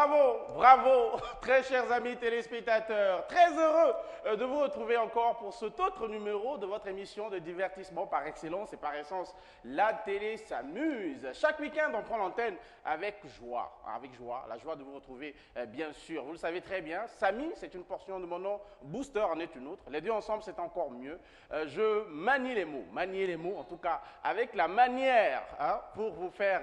Bravo, bravo, très chers amis téléspectateurs. Très heureux de vous retrouver encore pour cet autre numéro de votre émission de divertissement par excellence et par essence. La télé s'amuse. Chaque week-end, on prend l'antenne avec joie. La joie de vous retrouver, bien sûr. Vous le savez très bien, Samy, c'est une portion de mon nom, Booster en est une autre. Les deux ensemble, c'est encore mieux. Je manie les mots, en tout cas, avec la manière, pour vous faire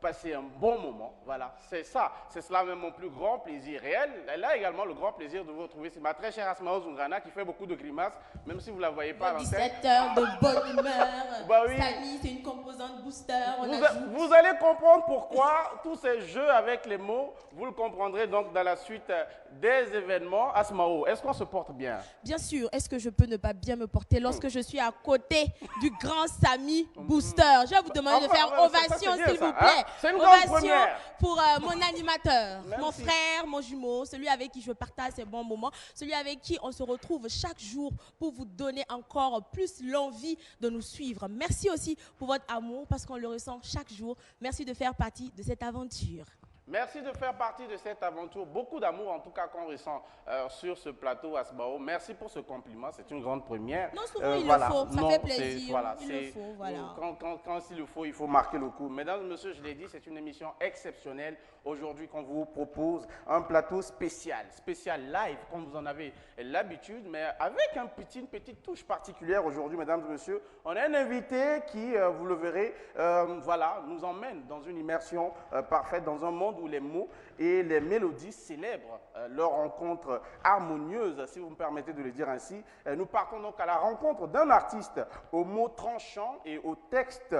passer un bon moment. Voilà, c'est ça. C'est cela même mon plus grand plaisir. Et elle a également le grand plaisir de vous retrouver. C'est ma très chère Asmao Zungrana qui fait beaucoup de grimaces, même si vous ne la voyez pas à l'antenne. 17 heures de bonne humeur. Bah oui. Samy, c'est une composante booster. Vous allez comprendre pourquoi tous ces jeux avec les mots, vous le comprendrez donc dans la suite des événements. Asmao, est-ce qu'on se porte bien? Bien sûr. Est-ce que je peux ne pas bien me porter lorsque je suis à côté du grand Samy Booster? Je vais vous demander de faire ovation, s'il vous plaît. C'est une grande Ovation première. pour mon animateur, Merci. mon frère, mon jumeau, celui avec qui je partage ces bons moments, celui avec qui on se retrouve chaque jour pour vous donner encore plus l'envie de nous suivre. Merci aussi pour votre amour parce qu'on le ressent chaque jour. Merci de faire partie de cette aventure. Merci de faire partie de cette aventure. Beaucoup d'amour, en tout cas, qu'on ressent sur ce plateau Asmao. Merci pour ce compliment. C'est une grande première. Non, souvent, il le faut. Ça fait plaisir. Voilà, il le faut, voilà. Quand il le faut, il faut marquer le coup. Mesdames et messieurs, je l'ai dit, c'est une émission exceptionnelle. Aujourd'hui, qu'on vous propose un plateau spécial live, comme vous en avez l'habitude, mais avec une petite touche particulière aujourd'hui, mesdames et messieurs. On a un invité qui, vous le verrez, nous emmène dans une immersion parfaite, dans un monde où les mots et les mélodies célèbrent leur rencontre harmonieuse, si vous me permettez de le dire ainsi. Nous partons donc à la rencontre d'un artiste aux mots tranchants et aux textes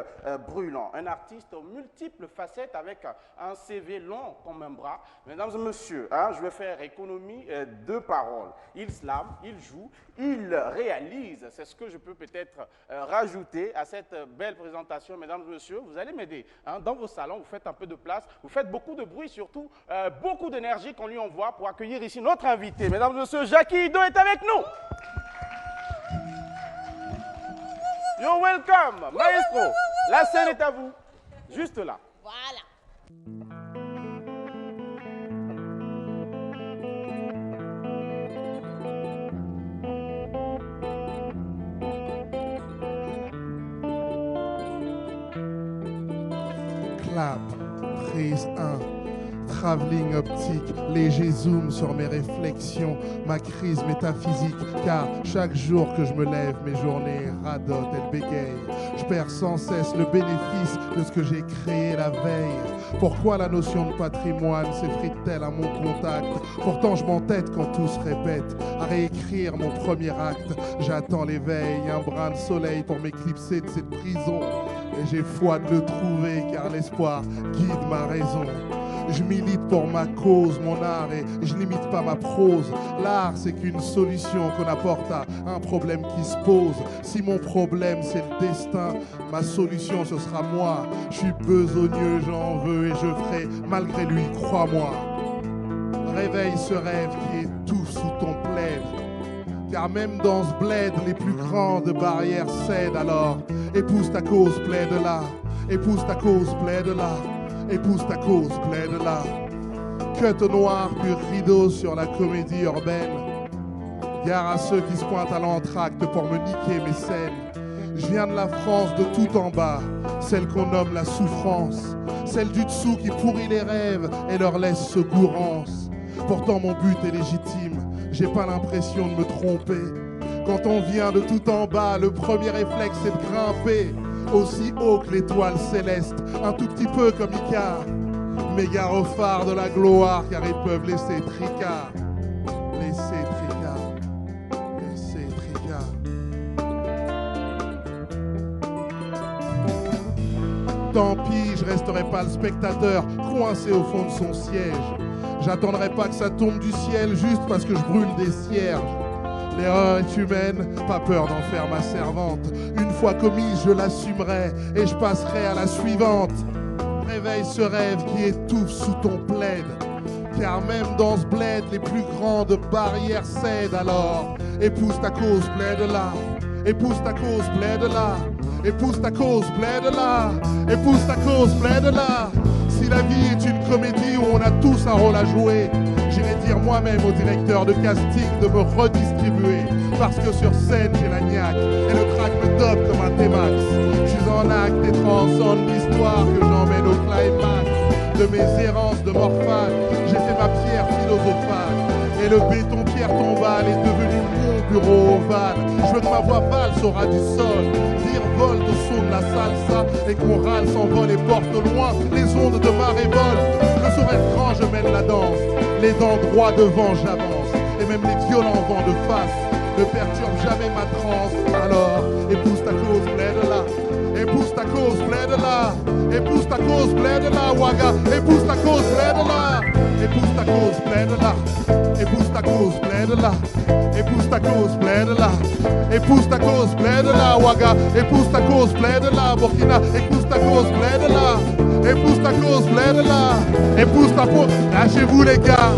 brûlants. Un artiste aux multiples facettes avec un CV long comme un bras. Mesdames et messieurs, je vais faire économie de paroles. Il slame, il joue, il réalise. C'est ce que je peux peut-être rajouter à cette belle présentation. Mesdames et messieurs, vous allez m'aider. Dans vos salons, vous faites un peu de place, vous faites beaucoup de bruit, surtout beaucoup d'énergie qu'on lui envoie pour accueillir ici notre invité. Mesdames et messieurs, Jackie Ido est avec nous. You're welcome, maestro. La scène est à vous, juste là. Voilà. Clap, prise 1, travelling optique, léger zoom sur mes réflexions, ma crise métaphysique, car chaque jour que je me lève, mes journées radotent, elles bégayent. Je perds sans cesse le bénéfice de ce que j'ai créé la veille. Pourquoi la notion de patrimoine s'effrite-t-elle à mon contact? Pourtant je m'entête quand tout se répète. À réécrire mon premier acte, j'attends l'éveil, un brin de soleil pour m'éclipser de cette prison. Et j'ai foi de le trouver car l'espoir guide ma raison. Je milite pour ma cause, mon art, et je n'imite pas ma prose. L'art, c'est qu'une solution qu'on apporte à un problème qui se pose. Si mon problème, c'est le destin, ma solution, ce sera moi. Je suis besogneux, j'en veux, et je ferai malgré lui, crois-moi. Réveille ce rêve qui étouffe sous ton plaid. Car même dans ce bled, les plus grandes barrières cèdent. Alors, épouse ta cause, plaide-la. Épouse ta cause, plaide-la. Épouse ta cause, plaide-la. Cut au noir, pur rideau sur la comédie urbaine. Gare à ceux qui se pointent à l'entracte pour me niquer mes scènes. Je viens de la France de tout en bas, celle qu'on nomme la souffrance. Celle du dessous qui pourrit les rêves et leur laisse secourance. Pourtant mon but est légitime, j'ai pas l'impression de me tromper. Quand on vient de tout en bas, le premier réflexe c'est de grimper aussi haut que l'étoile céleste, un tout petit peu comme Icare. Méga au phare de la gloire, car ils peuvent laisser tricard. Laisser tricard. Laisser tricard. Tant pis, je resterai pas le spectateur coincé au fond de son siège. J'attendrai pas que ça tombe du ciel juste parce que je brûle des cierges. L'erreur est humaine, pas peur d'en faire ma servante. Une fois commise, je l'assumerai et je passerai à la suivante. Réveille ce rêve qui étouffe sous ton plaid. Car même dans ce bled, les plus grandes barrières cèdent. Alors, épouse ta cause, plaide-la. Épouse ta cause, plaide-la. Épouse ta cause, plaide-la. Épouse ta cause, plaide-la. Si la vie est une comédie où on a tous un rôle à jouer, j'irai dire moi-même au directeur de casting de me redistribuer. Parce que sur scène j'ai la niaque et le crack me dope comme un T-Max. Je suis en acte et transcende l'histoire que j'emmène au climax. De mes errances de morphale, j'ai fait ma pierre philosophale. Et le béton pierre tombale est devenu mon bureau ovale. Je veux que ma voix valse au ras du sol, virevolte au son de la salsa, et que mon râle s'envole et porte au loin les ondes de ma révolte. Le sourire grand, je mène la danse, les dents droits devant, j'avance. Et même les violents vents de face ne perturbent jamais ma transe. Alors, épouse ta cause, plaide là. Épouse ta cause, plaide là. Épouse ta cause, plaide là, Waga. Épouse ta cause, plaide là. Épouse ta cause, plaide là. Épouse ta cause, plaide là. Épouse ta cause, plaide là. Épouse ta cause, plaide là, Waga. Épouse ta cause, plaide là, Burkina. Épouse ta cause, plaide là. Épouse ta cause, plaide là. Épouse ta cause. Lâchez-vous les gars.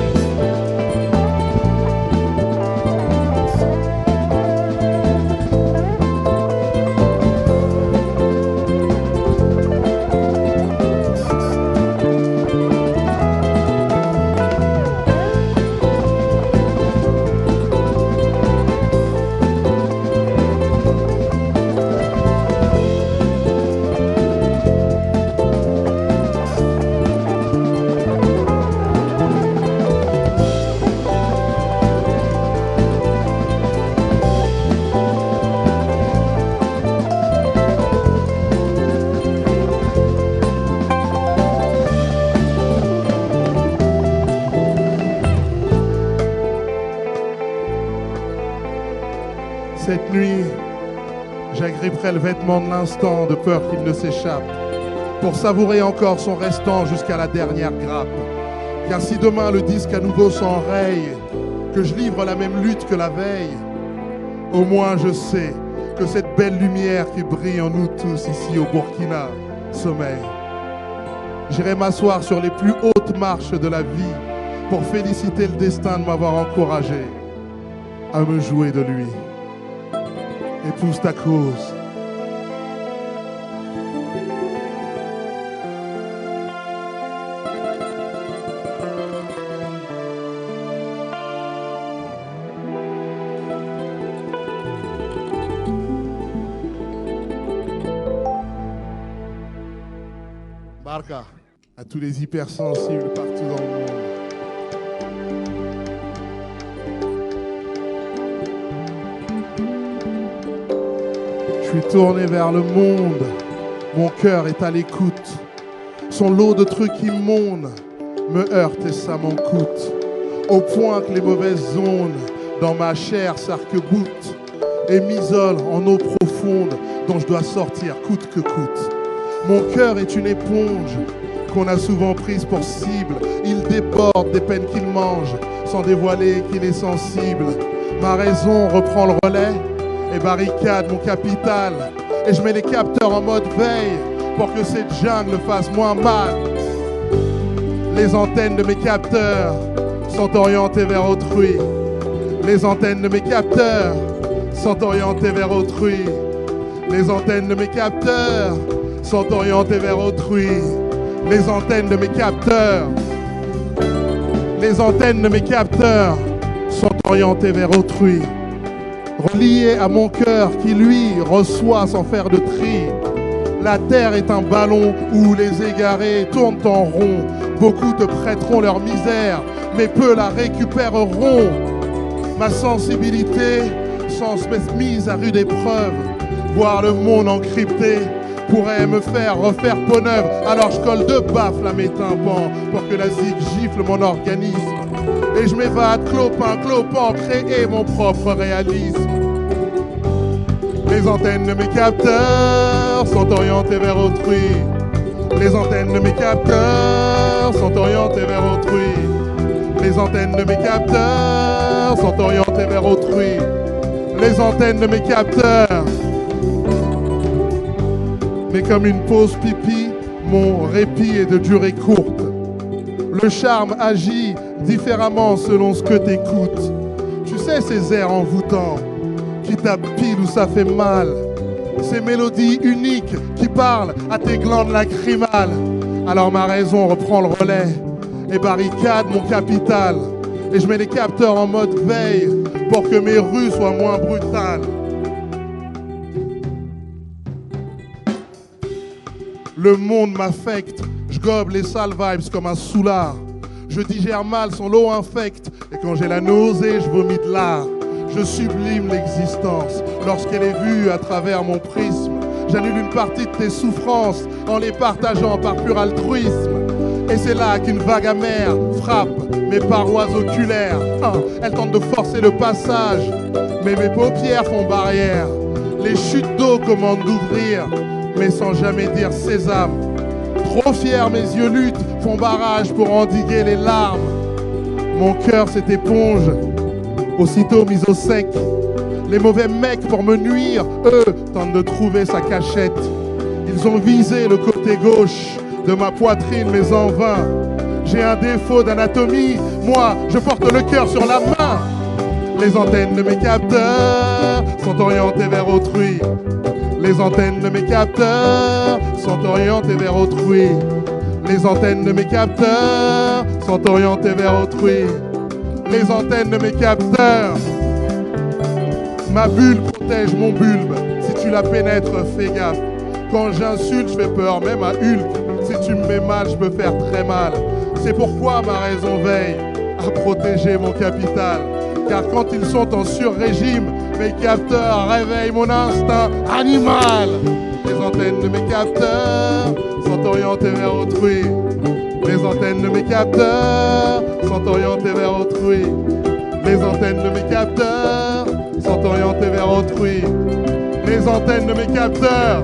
Cette nuit, j'agripperai le vêtement de l'instant de peur qu'il ne s'échappe, pour savourer encore son restant jusqu'à la dernière grappe. Car si demain le disque à nouveau s'enraye, que je livre la même lutte que la veille, au moins je sais que cette belle lumière qui brille en nous tous ici au Burkina sommeille. J'irai m'asseoir sur les plus hautes marches de la vie pour féliciter le destin de m'avoir encouragé à me jouer de lui. Épouse ta cause. Barca à tous les hypersensibles partout dans le monde. Je suis tourné vers le monde, mon cœur est à l'écoute. Son lot de trucs immondes me heurte et ça m'en coûte. Au point que les mauvaises ondes dans ma chair s'arc-boutent et m'isolent en eau profonde dont je dois sortir coûte que coûte. Mon cœur est une éponge qu'on a souvent prise pour cible. Il déborde des peines qu'il mange sans dévoiler qu'il est sensible. Ma raison reprend le relais et barricade mon capital. Et je mets les capteurs en mode veille pour que cette jungle fasse moins mal. Les antennes de mes capteurs sont orientées vers autrui. Les antennes de mes capteurs sont orientées vers autrui. Les antennes de mes capteurs sont orientées vers autrui. Les antennes de mes capteurs, les antennes de mes capteurs sont orientées vers autrui. Reliées à mon cœur qui lui reçoit sans faire de tri. La terre est un ballon où les égarés tournent en rond. Beaucoup te prêteront leur misère, mais peu la récupéreront. Ma sensibilité sans mise à rude épreuve. Voir le monde encrypté pourrait me faire refaire peau neuve. Alors je colle deux baffles à mes tympans pour que la zig gifle mon organisme. Et je m'évade clopin, créer mon propre réalisme. Les antennes de mes capteurs sont orientées vers autrui. Les antennes de mes capteurs sont orientées vers autrui. Les antennes de mes capteurs sont orientées vers autrui. Les antennes de mes capteurs. Mais comme une pause pipi, mon répit est de durée courte. Le charme agit différemment selon ce que t'écoutes. Tu sais ces airs envoûtants qui tapent pile où ça fait mal. Ces mélodies uniques qui parlent à tes glandes lacrymales. Alors ma raison reprend le relais et barricade mon capital. Et je mets les capteurs en mode veille pour que mes rues soient moins brutales. Le monde m'affecte, je gobe les sales vibes comme un soulard. Je digère mal son lot infecte et quand j'ai la nausée, je vomis de l'art. Je sublime l'existence lorsqu'elle est vue à travers mon prisme. J'annule une partie de tes souffrances en les partageant par pur altruisme. Et c'est là qu'une vague amère frappe mes parois oculaires. Elle tente de forcer le passage, mais mes paupières font barrière. Les chutes d'eau commandent d'ouvrir, mais sans jamais dire sésame. Trop fier, mes yeux luttent, font barrage pour endiguer les larmes. Mon cœur s'est éponge, aussitôt mis au sec. Les mauvais mecs pour me nuire, eux, tentent de trouver sa cachette. Ils ont visé le côté gauche de ma poitrine, mais en vain. J'ai un défaut d'anatomie, moi, je porte le cœur sur la main. Les antennes de mes capteurs sont orientées vers autrui. Les antennes de mes capteurs sont orientées vers autrui. Les antennes de mes capteurs sont orientées vers autrui. Les antennes de mes capteurs. Ma bulle protège mon bulbe. Si tu la pénètres, fais gaffe. Quand j'insulte, je fais peur même à Hulk. Si tu me mets mal, je peux faire très mal. C'est pourquoi ma raison veille à protéger mon capital. Car quand ils sont en sur-régime, mes capteurs réveillent mon instinct animal. Les antennes de mes capteurs sont orientées vers autrui. Les antennes de mes capteurs sont orientées vers autrui. Les antennes de mes capteurs sont orientées vers autrui. Les antennes de mes capteurs.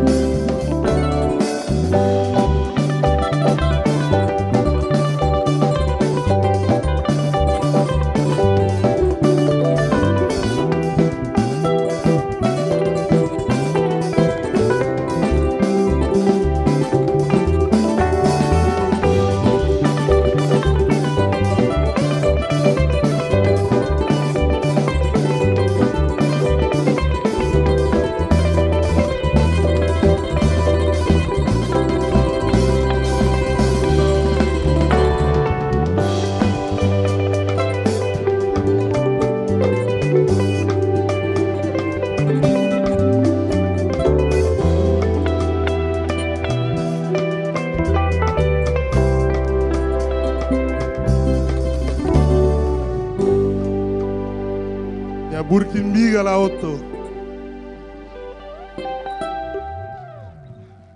Burkinbiga la auto.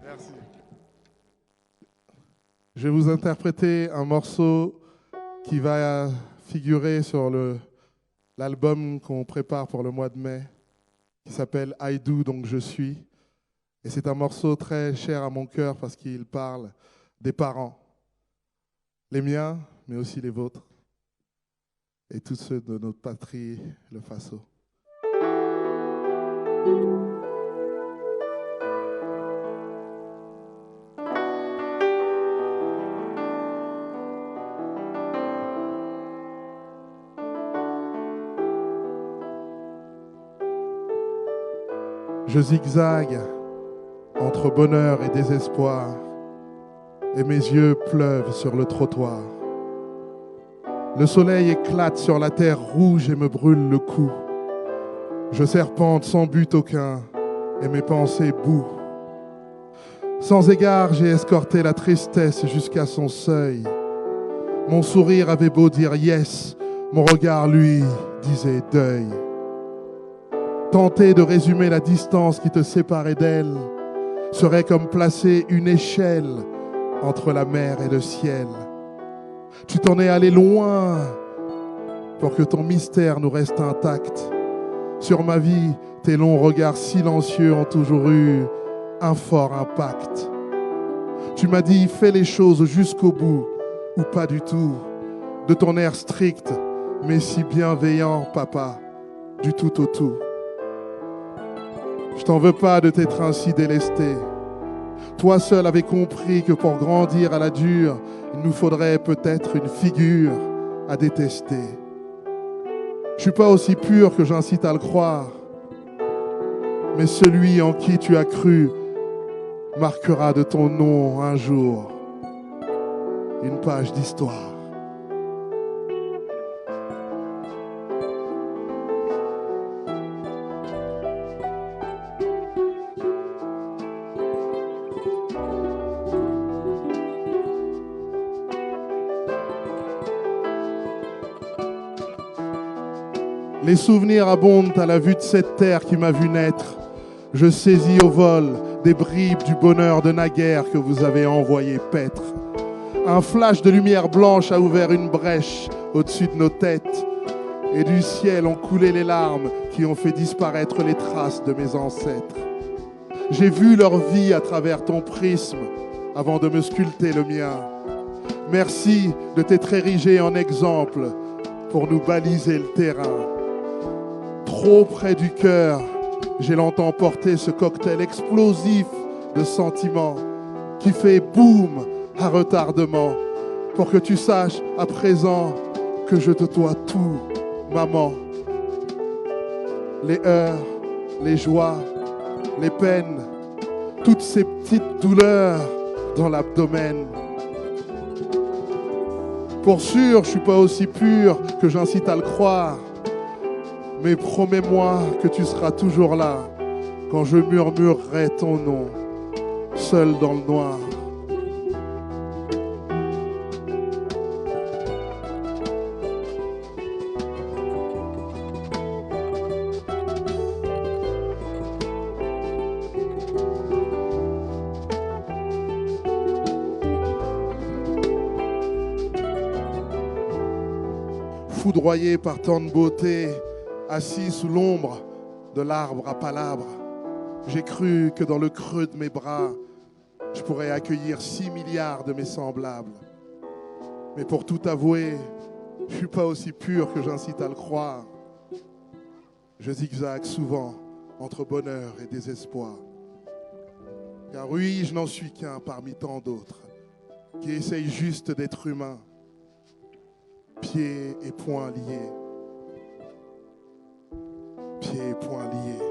Merci. Je vais vous interpréter un morceau qui va figurer sur l'album qu'on prépare pour le mois de mai, qui s'appelle I Do, donc je suis. Et c'est un morceau très cher à mon cœur parce qu'il parle des parents, les miens, mais aussi les vôtres. Et tous ceux de notre patrie, le Faso. Je zigzague entre bonheur et désespoir, et mes yeux pleuvent sur le trottoir. Le soleil éclate sur la terre rouge et me brûle le cou. Je serpente sans but aucun et mes pensées bouent. Sans égard, j'ai escorté la tristesse jusqu'à son seuil. Mon sourire avait beau dire yes, mon regard, lui, disait deuil. Tenter de résumer la distance qui te séparait d'elle serait comme placer une échelle entre la mer et le ciel. Tu t'en es allé loin pour que ton mystère nous reste intact. Sur ma vie, tes longs regards silencieux ont toujours eu un fort impact. Tu m'as dit, fais les choses jusqu'au bout, ou pas du tout. De ton air strict, mais si bienveillant, papa, du tout au tout. Je t'en veux pas de t'être ainsi délesté. Toi seul avais compris que pour grandir à la dure, il nous faudrait peut-être une figure à détester. Je suis pas aussi pur que j'incite à le croire, mais celui en qui tu as cru marquera de ton nom un jour une page d'histoire. Les souvenirs abondent à la vue de cette terre qui m'a vu naître. Je saisis au vol des bribes du bonheur de naguère que vous avez envoyé paître. Un flash de lumière blanche a ouvert une brèche au-dessus de nos têtes. Et du ciel ont coulé les larmes qui ont fait disparaître les traces de mes ancêtres. J'ai vu leur vie à travers ton prisme avant de me sculpter le mien. Merci de t'être érigé en exemple pour nous baliser le terrain. Trop près du cœur, j'ai longtemps porté ce cocktail explosif de sentiments qui fait boum à retardement pour que tu saches à présent que je te dois tout, maman. Les heures, les joies, les peines, toutes ces petites douleurs dans l'abdomen. Pour sûr, je suis pas aussi pur que j'incite à le croire. Mais promets-moi que tu seras toujours là quand je murmurerai ton nom, seul dans le noir. Foudroyé par tant de beauté, assis sous l'ombre de l'arbre à palabres, j'ai cru que dans le creux de mes bras, je pourrais accueillir 6 milliards de mes semblables. Mais pour tout avouer, je ne suis pas aussi pur que j'incite à le croire. Je zigzague souvent entre bonheur et désespoir. Car oui, je n'en suis qu'un parmi tant d'autres qui essayent juste d'être humains, pieds et poings liés. Pieds et poings liés.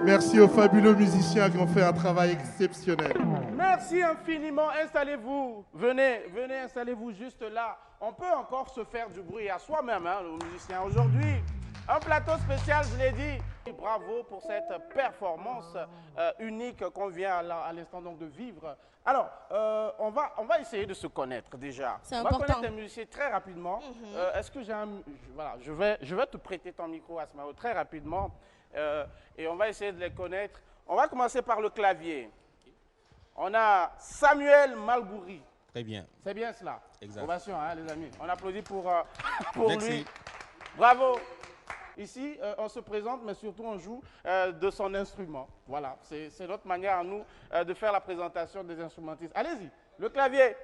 Merci aux fabuleux musiciens qui ont fait un travail exceptionnel. Merci infiniment. Installez-vous. Venez, installez-vous juste là. On peut encore se faire du bruit à soi-même, hein, aux musiciens. Aujourd'hui, un plateau spécial, je l'ai dit. Bravo pour cette performance unique qu'on vient à l'instant donc de vivre. Alors, on va essayer de se connaître déjà. C'est on important. va connaître les musiciens très rapidement. Est-ce que j'ai un... Voilà, je vais te prêter ton micro, Asmao, très rapidement. Et on va essayer de les connaître. On va commencer par le clavier. On a Samuel Malgouri. Très bien. C'est bien cela. Exact. Ovation, hein, les amis. On applaudit pour Merci. lui. Bravo. Ici, on se présente, mais surtout on joue de son instrument. Voilà, c'est notre manière à nous de faire la présentation des instrumentistes. Allez-y, le clavier.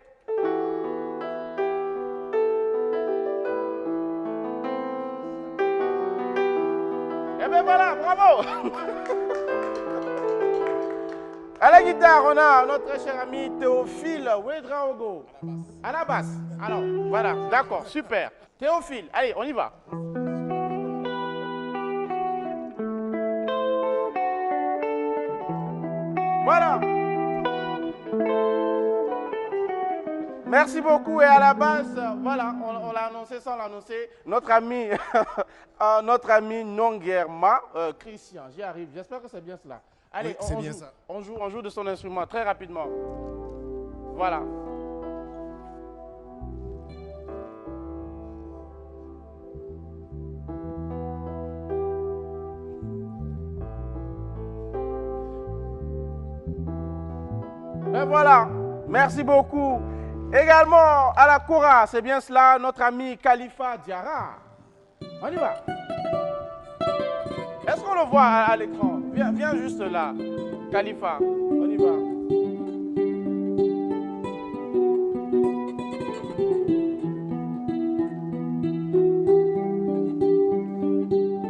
Eh bien voilà, bravo. À la guitare, on a notre très cher ami Théophile Ouedraogo. À la basse. Alors, voilà, d'accord, super. Théophile, allez, on y va. Voilà. Merci beaucoup. Et à la base, voilà, on l'a annoncé sans l'annoncer. Notre ami, notre ami Nonguerma, Christian, j'y arrive. J'espère que c'est bien cela. Allez, Oui, on joue de son instrument très rapidement. Voilà. Et voilà, merci beaucoup. Également à la Kora, c'est bien cela, notre ami Khalifa Diarra. On y va. Est-ce qu'on le voit à l'écran? Viens juste là. Khalifa, on y va.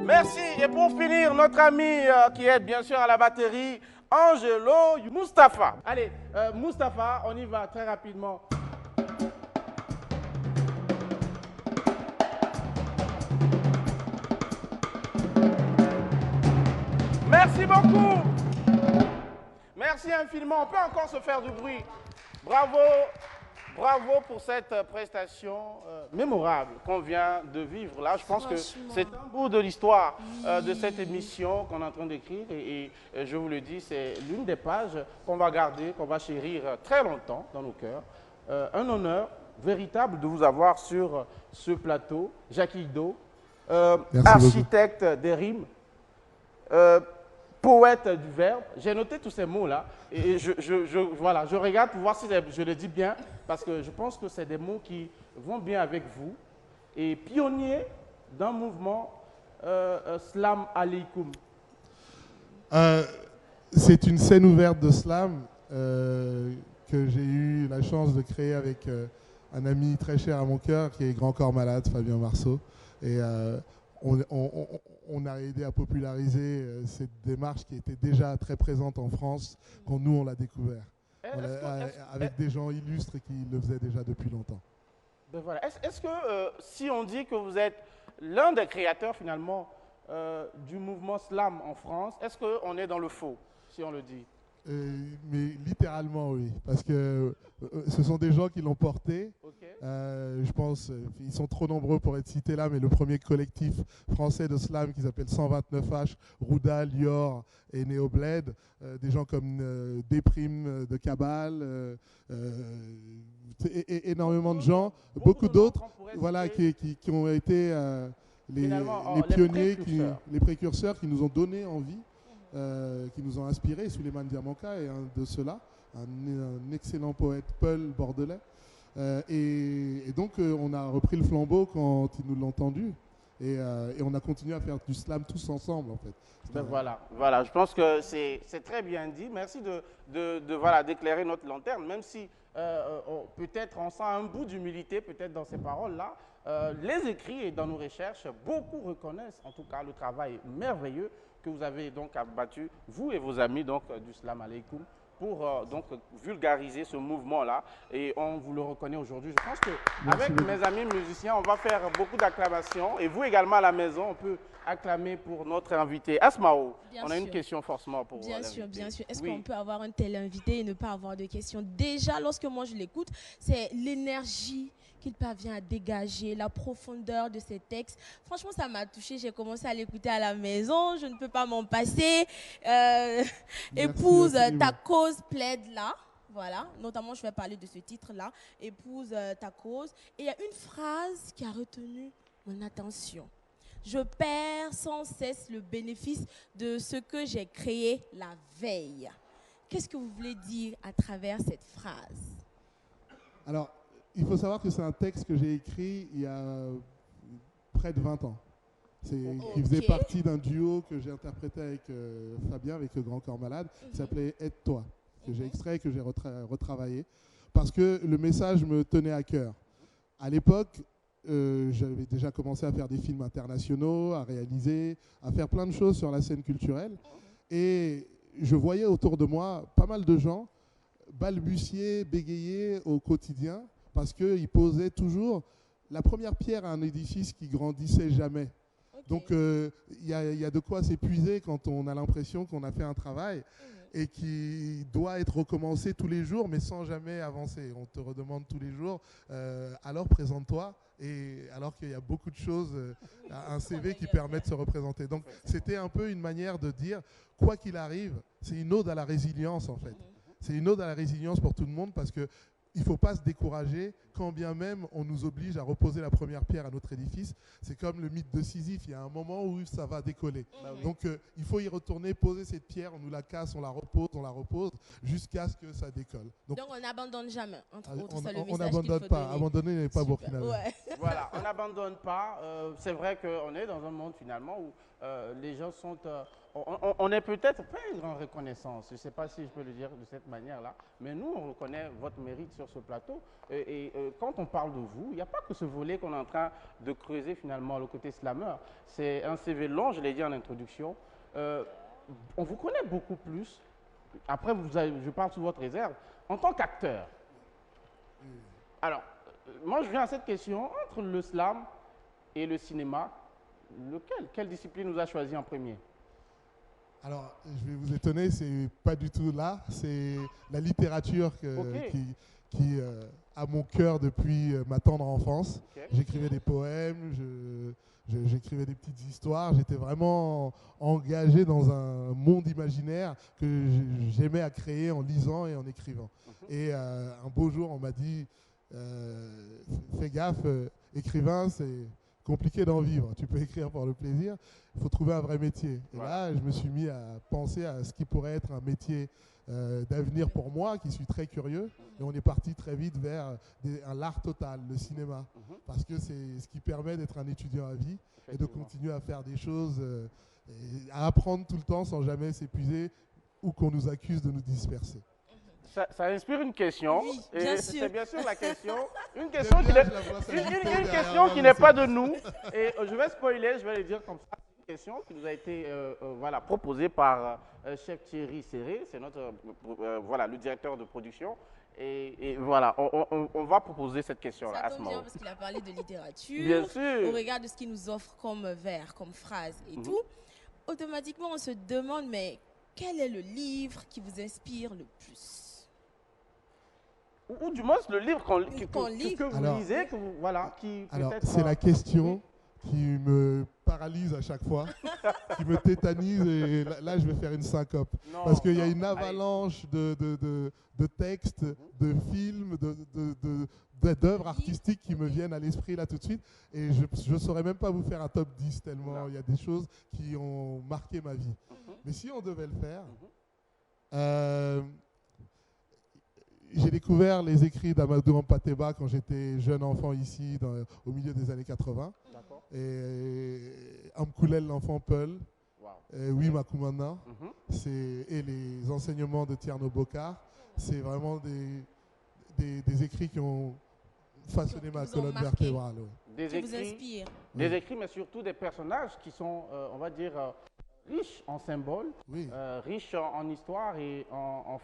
Merci. Et pour finir, notre ami qui est bien sûr à la batterie, Angelo Mustapha. Allez, Mustapha, on y va très rapidement. Merci beaucoup. Merci infiniment. On peut encore se faire du bruit. Bravo. Bravo pour cette prestation mémorable qu'on vient de vivre là. Je pense que c'est un bout de l'histoire de cette émission qu'on est en train d'écrire et je vous le dis, c'est l'une des pages qu'on va garder, qu'on va chérir très longtemps dans nos cœurs. Un honneur véritable de vous avoir sur ce plateau. Jackie Ido, architecte des rimes, poète du verbe. J'ai noté tous ces mots-là et voilà, je regarde pour voir si je le dis bien parce que je pense que c'est des mots qui vont bien avec vous. Et pionnier d'un mouvement Slam Aleikum. C'est une scène ouverte de slam que j'ai eu la chance de créer avec un ami très cher à mon cœur qui est Grand Corps Malade, Fabien Marceau. Et on a aidé à populariser cette démarche qui était déjà très présente en France quand nous on l'a découvert. Avec des gens illustres qui le faisaient déjà depuis longtemps. Ben voilà. Est-ce que si on dit que vous êtes l'un des créateurs finalement du mouvement slam en France, est-ce qu'on est dans le faux si on le dit? Mais littéralement oui, parce que ce sont des gens qui l'ont porté. Okay. Je pense, ils sont trop nombreux pour être cités là, mais le premier collectif français de slam qui s'appelle 129H, Rouda, Lior et Néobled, des gens comme Déprime de Cabal, énormément de gens, beaucoup d'autres, voilà, qui ont été les pionniers, les précurseurs qui nous ont donné envie. Qui nous ont inspirés, Souleymane Diamanka est un de ceux-là, un excellent poète Peul bordelais. Et donc on a repris le flambeau quand ils nous l'ont tendu et on a continué à faire du slam tous ensemble en fait. Ben voilà, je pense que c'est très bien dit. Merci voilà, d'éclairer notre lanterne, même si peut-être on sent un bout d'humilité peut-être dans ces paroles-là. Les écrits et dans nos recherches, beaucoup reconnaissent en tout cas le travail merveilleux que vous avez donc abattu, vous et vos amis donc, du Slam Aleikum, pour donc vulgariser ce mouvement-là. Et on vous le reconnaît aujourd'hui. Je pense qu'avec mes amis musiciens, on va faire beaucoup d'acclamations. Et vous également à la maison, on peut acclamer pour notre invité. Asmao, on a une question forcément pour vous. Bien sûr, bien sûr. Est-ce qu'on peut avoir un tel invité et ne pas avoir de questions? Déjà, lorsque moi je l'écoute, c'est l'énergie qu'il parvient à dégager, la profondeur de ses textes. Franchement, ça m'a touchée. J'ai commencé à l'écouter à la maison. Je ne peux pas m'en passer. Épouse, ta cause plaide là. Voilà. Notamment, je vais parler de ce titre-là. Épouse, ta cause. Et il y a une phrase qui a retenu mon attention. Je perds sans cesse le bénéfice de ce que j'ai créé la veille. Qu'est-ce que vous voulez dire à travers cette phrase? Alors, il faut savoir que c'est un texte que j'ai écrit il y a près de 20 ans. Qui faisait partie d'un duo que j'ai interprété avec Fabien, avec le Grand Corps Malade, qui s'appelait Aide-toi, que j'ai extrait et que j'ai retravaillé, parce que le message me tenait à cœur. À l'époque, j'avais déjà commencé à faire des films internationaux, à réaliser, à faire plein de choses sur la scène culturelle. Et je voyais autour de moi pas mal de gens balbutier, bégayer au quotidien, parce qu'ils posaient toujours la première pierre à un édifice qui grandissait jamais. Okay. Donc, y a de quoi s'épuiser quand on a l'impression qu'on a fait un travail et qui doit être recommencé tous les jours, mais sans jamais avancer. On te redemande tous les jours, alors présente-toi, et alors qu'il y a beaucoup de choses, un CV qui permet de se représenter. Donc, c'était un peu une manière de dire, quoi qu'il arrive, c'est une ode à la résilience, en fait. C'est une ode à la résilience pour tout le monde, parce que il ne faut pas se décourager, quand bien même on nous oblige à reposer la première pierre à notre édifice. C'est comme le mythe de Sisyphe, il y a un moment où ça va décoller. Donc il faut y retourner, poser cette pierre, on nous la casse, on la repose, jusqu'à ce que ça décolle. Donc on n'abandonne jamais, entre autres, c'est le on message n'abandonne pas, abandonner n'est pas burkinabé. Ouais. Voilà, on n'abandonne pas. C'est vrai qu'on est dans un monde finalement où les gens sont... on n'est peut-être pas une grande reconnaissance, je ne sais pas si je peux le dire de cette manière-là, mais nous, on reconnaît votre mérite sur ce plateau. Quand on parle de vous, il n'y a pas que ce volet qu'on est en train de creuser finalement, le côté slammer. C'est un CV long, je l'ai dit en introduction. On vous connaît beaucoup plus. Après, je parle sous votre réserve. En tant qu'acteur, alors, moi je viens à cette question, entre le slam et le cinéma, quelle discipline nous a choisi en premier? Alors, je vais vous étonner, c'est pas du tout là. C'est la littérature qui a mon cœur depuis ma tendre enfance. Okay. J'écrivais des poèmes, j'écrivais des petites histoires. J'étais vraiment engagé dans un monde imaginaire que j'aimais à créer en lisant et en écrivant. Et un beau jour, on m'a dit, fais gaffe, écrivain, c'est compliqué d'en vivre. Tu peux écrire pour le plaisir, il faut trouver un vrai métier. Et là, je me suis mis à penser à ce qui pourrait être un métier d'avenir pour moi, qui suis très curieux. Et on est parti très vite vers l'art total, le cinéma, parce que c'est ce qui permet d'être un étudiant à vie et de continuer à faire des choses, et à apprendre tout le temps sans jamais s'épuiser ou qu'on nous accuse de nous disperser. Ça inspire une question, oui, et sûr. c'est bien sûr la question, une question qui n'est pas de nous, et je vais spoiler, je vais le dire comme ça, une question qui nous a été voilà, proposée par chef Thierry Serré, c'est notre voilà, le directeur de production, et voilà, on va proposer cette question-là à ce moment. Parce qu'il a parlé de littérature, bien sûr. Au regard de ce qu'il nous offre comme vers, comme phrase et tout, automatiquement on se demande, mais quel est le livre qui vous inspire le plus? Ou du moins le livre que vous lisez, alors c'est la question qui me paralyse à chaque fois, qui me tétanise, et là je vais faire une syncope. Parce qu'il y a une avalanche de textes, de films, d'œuvres artistiques qui me viennent à l'esprit là tout de suite, et je ne saurais même pas vous faire un top 10 tellement il y a des choses qui ont marqué ma vie. Mais si on devait le faire... j'ai découvert les écrits d'Amadou Mpateba quand j'étais jeune enfant ici, au milieu des années 80. Et Amkoulel, l'enfant Peul, Oui Makoumana, et les enseignements de Tierno Bokar. C'est vraiment des écrits qui ont façonné ma colonne vertébrale. Qui vous inspirent. Des écrits, mais surtout des personnages qui sont, on va dire... riches en symboles, riches en histoire et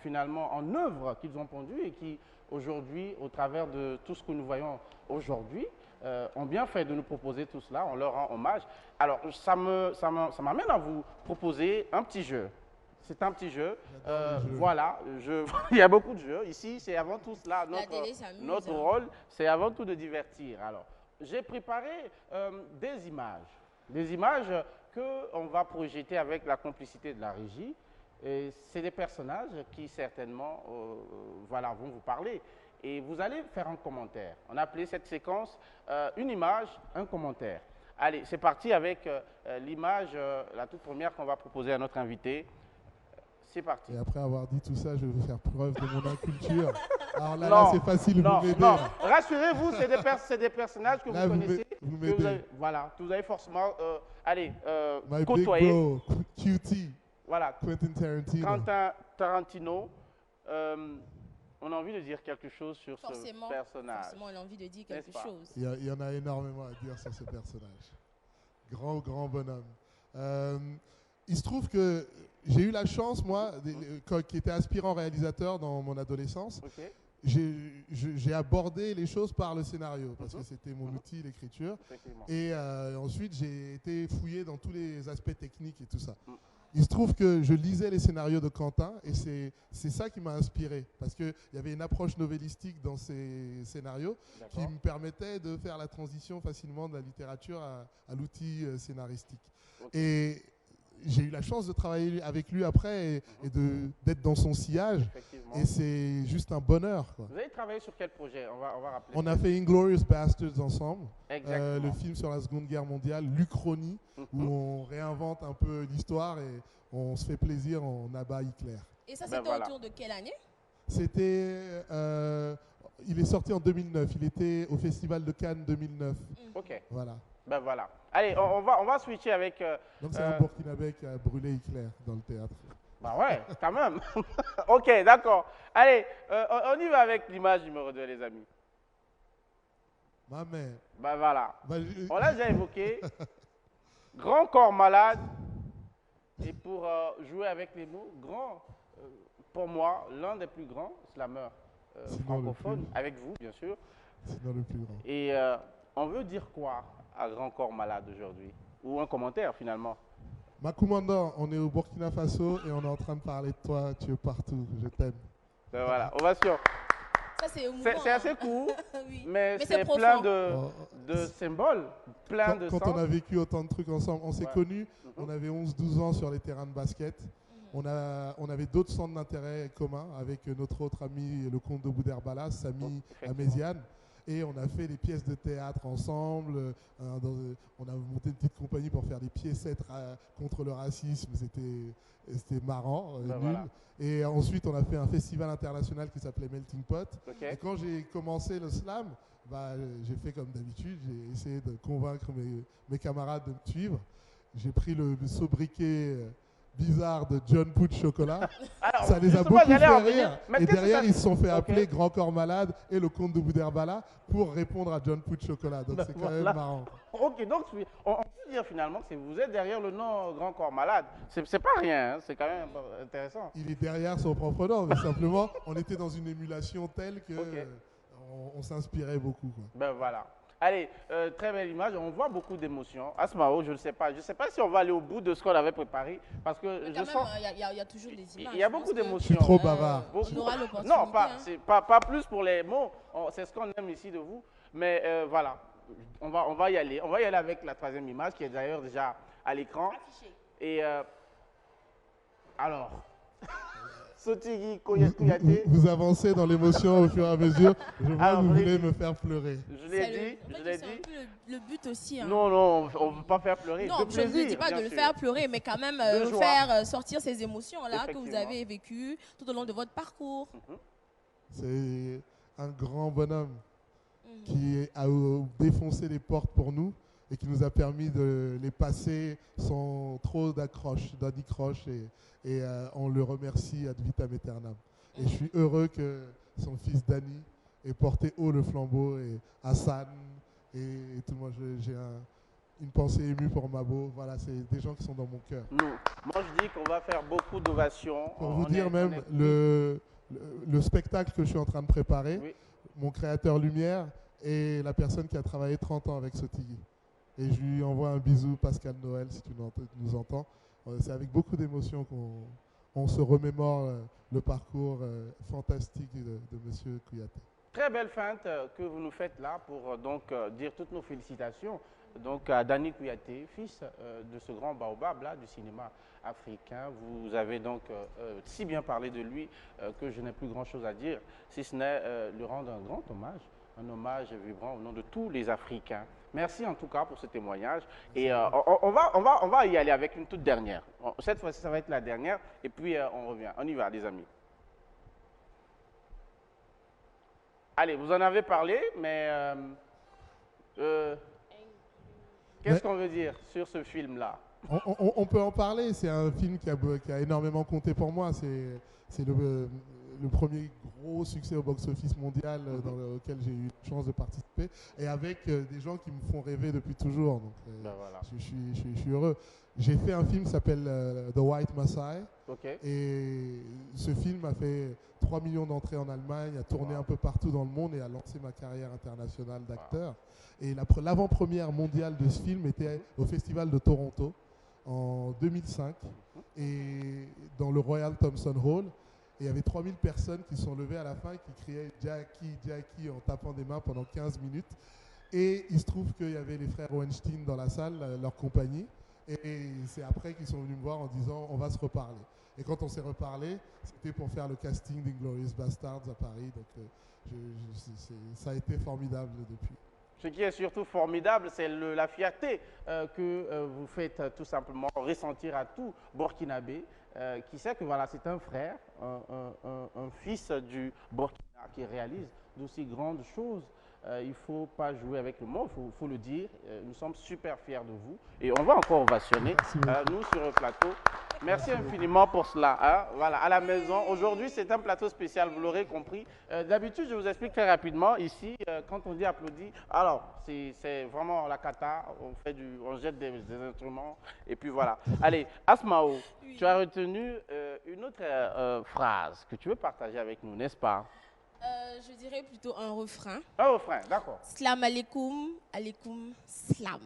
finalement en œuvres qu'ils ont pondues et qui aujourd'hui, au travers de tout ce que nous voyons aujourd'hui, ont bien fait de nous proposer tout cela, on leur rend hommage. Alors ça m'amène à vous proposer un petit jeu. C'est un petit jeu. Voilà, il y a beaucoup de jeux. Ici, c'est avant tout cela, notre rôle, c'est avant tout de divertir. Alors, j'ai préparé des images qu'on va projeter avec la complicité de la régie. C'est des personnages qui certainement voilà, vont vous parler. Et vous allez faire un commentaire. On a appelé cette séquence une image, un commentaire. Allez, c'est parti avec l'image, la toute première qu'on va proposer à notre invité. C'est parti. Et après avoir dit tout ça, je vais vous faire preuve de mon inculture. Alors là, c'est facile, vous m'aidez. Non, rassurez-vous, c'est des personnages que vous connaissez. Vous avez forcément, côtoyé. Big bro, QT, voilà. Quentin Tarantino. On a envie de dire quelque chose sur ce personnage. Forcément, on a envie de dire quelque chose. Il y en a énormément à dire sur ce personnage. Grand bonhomme. Il se trouve que j'ai eu la chance, moi, qui était aspirant réalisateur dans mon adolescence, j'ai abordé les choses par le scénario, parce que c'était mon outil, l'écriture. Et ensuite, j'ai été fouillé dans tous les aspects techniques et tout ça. Il se trouve que je lisais les scénarios de Quentin, et c'est ça qui m'a inspiré, parce qu'il y avait une approche novélistique dans ces scénarios qui me permettait de faire la transition facilement de la littérature à l'outil scénaristique. Et j'ai eu la chance de travailler avec lui après et d'être dans son sillage. Et c'est juste un bonheur, quoi. Vous avez travaillé sur quel projet? On va rappeler. On a fait Inglourious Basterds ensemble, le film sur la Seconde Guerre mondiale, l'Uchronie, où on réinvente un peu l'histoire et on se fait plaisir, on abat Hitler. Et ça, c'était autour de quelle année? C'était Il est sorti en 2009. Il était au Festival de Cannes 2009. Ok, Voilà. ben voilà. Allez, on va switcher avec... Donc c'est un Burkinabé qui a brûlé Hitler dans le théâtre. bah ouais, quand même. Ok, d'accord. Allez, on y va avec l'image numéro 2, les amis. Ma mère. Ben voilà. Bah, On l'a déjà évoqué. Grand corps malade. Et pour jouer avec les mots, grand, pour moi, l'un des plus grands slameurs Sinon francophones, le plus. avec vous, bien sûr. Sinon le plus grand. Et on veut dire quoi à Grand corps malade aujourd'hui? Ou un commentaire, finalement? Ma commandant, on est au Burkina Faso et on est en train de parler de toi. Tu es partout. Je t'aime. Ben voilà, ovation. Ça, c'est émouvant. C'est assez court, Oui. mais c'est c'est profond. plein Oh, de symboles, plein de Quand sens. on a vécu autant de trucs ensemble, on s'est Ouais. connus, Mhm. on avait 11-12 ans sur les terrains de basket. On avait d'autres centres d'intérêt communs avec notre autre ami, le comte de Boudherbala, Samy Effectivement. Améziane. Et on a fait des pièces de théâtre ensemble. On a monté une petite compagnie pour faire des piécettes contre le racisme. C'était marrant, Ben nul. voilà. Et ensuite, on a fait un festival international qui s'appelait Melting Pot. Ok. Et quand j'ai commencé le slam, j'ai fait comme d'habitude. J'ai essayé de convaincre mes camarades de me suivre. J'ai pris le sobriquet bizarre de John Pooch Chocolat. Alors, Ça les a justement, beaucoup j'allais en fait venir. rire. Mais Et qu'est-ce que derrière, ça- ils se sont fait Ok. appeler Grand Corps Malade et le comte de Boudherbala pour répondre à John Pooch Chocolat. Donc Ben c'est quand voilà. même marrant. Ok, donc on peut dire finalement que vous êtes derrière le nom Grand Corps Malade. C'est pas rien, hein, c'est quand même intéressant. Il est derrière son propre nom, mais simplement, on était dans une émulation telle que Ok. on s'inspirait beaucoup, quoi. Ben voilà. Allez, très belle image, on voit beaucoup d'émotions. Asmao, je ne sais pas. Je ne sais pas si on va aller au bout de ce qu'on avait préparé, parce que Mais je quand même, sens... il y a toujours des images. Il y a Je pense beaucoup que, d'émotions. Je suis trop bavard. On aura l'opportunité. Non, hein. pas plus pour les mots. C'est ce qu'on aime ici de vous. Mais voilà, on va y aller. On va y aller avec la troisième image qui est d'ailleurs déjà à l'écran. Affiché. Et alors, Sotigui Vous, Kouyaté, vous avancez dans l'émotion au fur et à mesure. Je vois Alors, que vous vous voulez voulez- me faire pleurer. je l'ai C'est dit, en je fait, l'ai c'est un dit. peu le but aussi. Hein. Non, non, on ne veut pas faire pleurer. Non, de je ne plaisir, dis pas bien de le sûr. faire pleurer, mais quand même De joie. faire sortir ces émotions-là que vous Effectivement. avez vécues tout au long de votre parcours. C'est un grand bonhomme Mhm. qui a défoncé les portes pour nous et qui nous a permis de les passer sans trop d'anicroche et on le remercie ad vitam aeternam. Et je suis heureux que son fils Dani ait porté haut le flambeau et Hassan et tout le monde. J'ai une pensée émue pour Mabo. Voilà, c'est des gens qui sont dans mon cœur. Nous, moi je dis qu'on va faire beaucoup d'ovations. Pour On vous est- dire on même, est- le spectacle que je suis en train de préparer, Oui. mon créateur lumière est la personne qui a travaillé 30 ans avec Sotigui. Et je lui envoie un bisou, Pascal Noël, si tu nous entends. C'est avec beaucoup d'émotion qu'on se remémore le parcours fantastique de M. Kouyaté. Très belle feinte que vous nous faites là pour dire toutes nos félicitations donc, à Dani Kouyaté, fils de ce grand baobab là, du cinéma africain. Vous avez donc si bien parlé de lui que je n'ai plus grand chose à dire, si ce n'est lui rendre un grand hommage, un hommage vibrant au nom de tous les Africains. Merci en tout cas pour ce témoignage. Et on va y aller avec une toute dernière. Cette fois-ci, ça va être la dernière. Et puis on revient. On y va, les amis. Allez, vous en avez parlé, mais qu'est-ce qu'on veut dire sur ce film-là? On peut en parler, c'est un film qui a énormément compté pour moi. C'est le premier gros succès au box-office mondial dans lequel j'ai eu la chance de participer et avec des gens qui me font rêver depuis toujours. Donc, Ben voilà. je suis heureux. J'ai fait un film qui s'appelle The White Messiah Ok. et ce film a fait 3 millions d'entrées en Allemagne, a tourné un peu partout dans le monde et a lancé ma carrière internationale d'acteur. Et l'avant-première mondiale de ce film était au Festival de Toronto en 2005 et dans le Royal Thompson Hall. Et il y avait 3000 personnes qui sont levées à la fin et qui criaient Jackie, Jackie en tapant des mains pendant 15 minutes. Et il se trouve qu'il y avait les frères Weinstein dans la salle, leur compagnie. Et c'est après qu'ils sont venus me voir en disant on va se reparler. Et quand on s'est reparlé, c'était pour faire le casting d'Inglorious Bastards à Paris. Donc ça a été formidable depuis. Ce qui est surtout formidable, c'est la fierté que vous faites tout simplement ressentir à tout Burkinabé, qui sait que voilà, c'est un frère, un fils du Burkina qui réalise d'aussi grandes choses. Il ne faut pas jouer avec le mot, il faut le dire. Nous sommes super fiers de vous et on va encore ovationner, nous, sur le plateau. Merci infiniment pour cela. Hein. Voilà, à la maison. Aujourd'hui, c'est un plateau spécial, vous l'aurez compris. D'habitude, je vous explique très rapidement. Ici, quand on dit applaudit, alors, c'est vraiment la cata. On jette des instruments et puis voilà. Allez, Asmao, Oui. tu as retenu une autre phrase que tu veux partager avec nous, n'est-ce pas? Je dirais plutôt un refrain. Un refrain, d'accord. Slam alaikum, alaikum slam.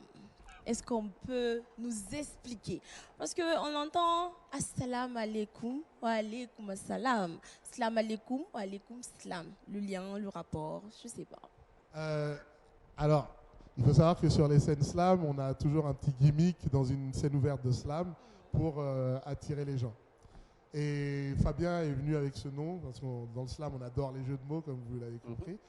Est-ce qu'on peut nous expliquer? Parce qu'on entend Assalamu alaikum wa alaikum assalam. Slam alaikum wa alaikum slam. Le lien, le rapport, je ne sais pas. Alors, il faut savoir que sur les scènes slam, on a toujours un petit gimmick dans une scène ouverte de slam pour attirer les gens. Et Fabien est venu avec ce nom, parce que dans le slam, on adore les jeux de mots, comme vous l'avez compris.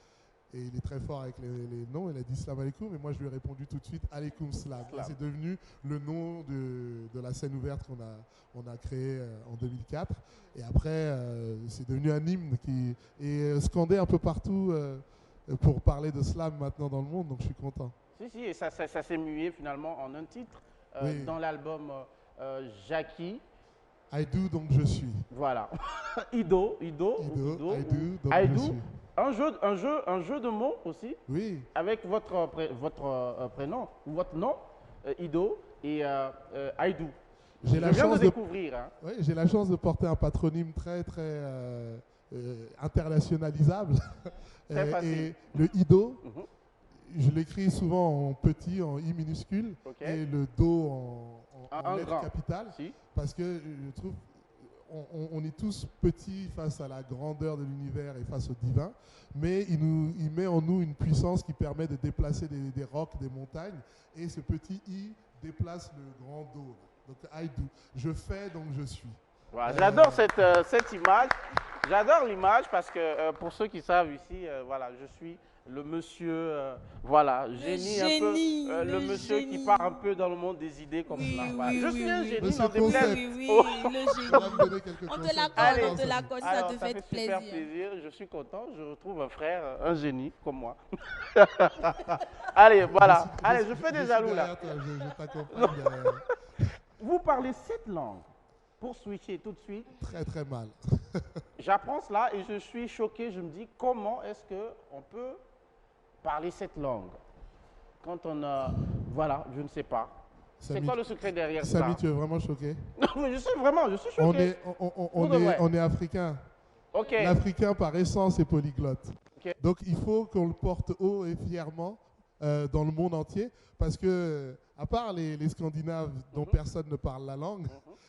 Et il est très fort avec les noms. Il a dit Slam Alaikum, et moi je lui ai répondu tout de suite Alaikum Slam. C'est devenu le nom de la scène ouverte qu'on a créée en 2004. Et après, c'est devenu un hymne qui est scandé un peu partout pour parler de slam maintenant dans le monde, donc je suis content. Si, et ça s'est mué finalement en un titre Oui. dans l'album Jackie. I do, donc je suis. Voilà. Ido, I do, donc I je do. suis. Un jeu de mots aussi, Oui, avec votre prénom, ou votre nom, Ido, et I do. j'ai Je la viens chance de de découvrir. Hein. Oui, j'ai la chance de porter un patronyme très internationalisable. Très facile. Et le Ido, Mhm. je l'écris souvent en petit, en I minuscule, Ok. et le Do en En lettres grand. capitales, Si. parce que je trouve on est tous petits face à la grandeur de l'univers et face au divin, mais il met en nous une puissance qui permet de déplacer des rocs, des montagnes, et ce petit I déplace le grand Do. Donc I do. Je fais, donc je suis. Voilà, j'adore cette image. J'adore l'image parce que pour ceux qui savent ici, voilà, je suis le monsieur, voilà, génie, un peu, le monsieur qui part un peu dans le monde des idées comme Oui, cela. Voilà. oui, Je oui, suis un oui. génie, Monsieur n'en déplaise. Concept. Oui, oui, Oh. le On va me génie. donner quelque On te conseils. l'accorde, on te Allez. l'accorde, ça Alors, te fait super plaisir. plaisir, je suis content, je retrouve un frère, un génie comme moi. Allez, voilà. Allez, je fais des jaloux là. derrière toi, je t'accompagne derrière. Vous parlez 7 langues. Pour switcher tout de suite, Très très mal. j'apprends cela et je suis choqué. Je me dis comment est-ce qu'on peut parler cette langue quand on a... Voilà, je ne sais pas. C'est Samy, quoi le secret derrière Samy, ça? tu es vraiment choqué. Non, mais je suis choqué. On de vrai. est africain. Ok, L'Africain par essence est polyglotte. Ok. Donc il faut qu'on le porte haut et fièrement dans le monde entier, parce que à part les Scandinaves dont personne ne parle la langue,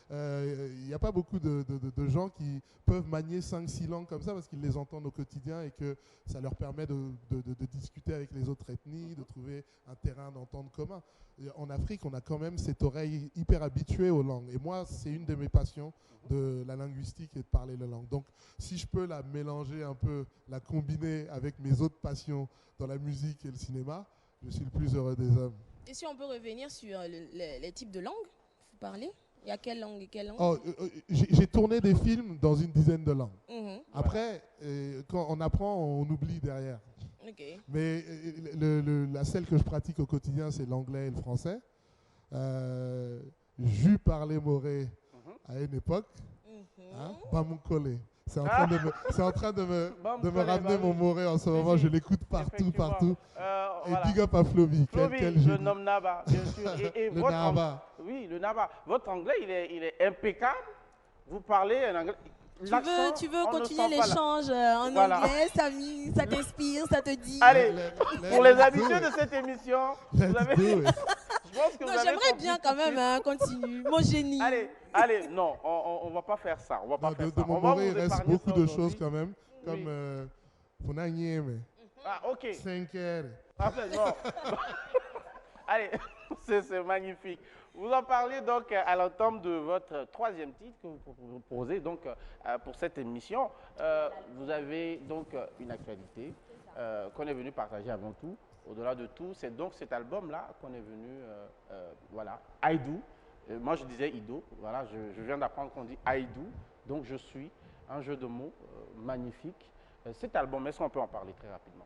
il n'y a pas beaucoup de gens qui peuvent manier 5-6 langues comme ça, parce qu'ils les entendent au quotidien et que ça leur permet de discuter avec les autres ethnies, de trouver un terrain d'entente commun. Et en Afrique, on a quand même cette oreille hyper habituée aux langues. Et moi, c'est une de mes passions de la linguistique et de parler la langue. Donc, si je peux la mélanger un peu, la combiner avec mes autres passions dans la musique et le cinéma, je suis le plus heureux des hommes. Et si on peut revenir sur les types de langues, vous parlez? Il y a quelle langue et quelle langue? Oh, j'ai tourné des films dans une dizaine de langues. Mhm. Après, quand on apprend, on oublie derrière. Ok. Mais la celle que je pratique au quotidien, c'est l'anglais et le français. J'eus parlé moré à une époque. Hein, Bamukole. C'est en train de me ramener mon moré en ce moment. si. Je l'écoute partout, Effectivement. partout. Et Voilà. big up à Flovi. Flovi, Quel le génie. nom Naba, bien sûr. Et Le votre Naba. Oui, le Naba. Votre anglais, il est impeccable. Vous parlez un anglais. L'accent, Tu veux on ne continuer sent pas là. l'échange en Voilà. anglais, Samy? Ça t'inspire, ça te dit? Allez, pour les Let's do habitués it. de cette émission, vous Let's avez... do it. Je pense que Non, vous avez j'aimerais compris bien tout quand de suite. même, hein, continue. Mon génie. Allez, non, on va pas faire ça. On va pas Non, faire de ça. mon On va moré, il vous reste épargner beaucoup ça de aujourd'hui. choses quand même. Comme Oui. Funanyeme, Ah, ok. 5 heures. Parfait, non. Allez, c'est magnifique. Vous en parlez donc à l'entame de votre troisième titre que vous proposez donc pour cette émission. Vous avez donc une actualité qu'on est venu partager avant tout. Au-delà de tout, c'est donc cet album-là qu'on est venu, voilà, I Do. Moi, je disais Ido. Voilà, je viens d'apprendre qu'on dit I Do. Donc, je suis un jeu de mots magnifique. cet album. Est-ce qu'on peut en parler très rapidement?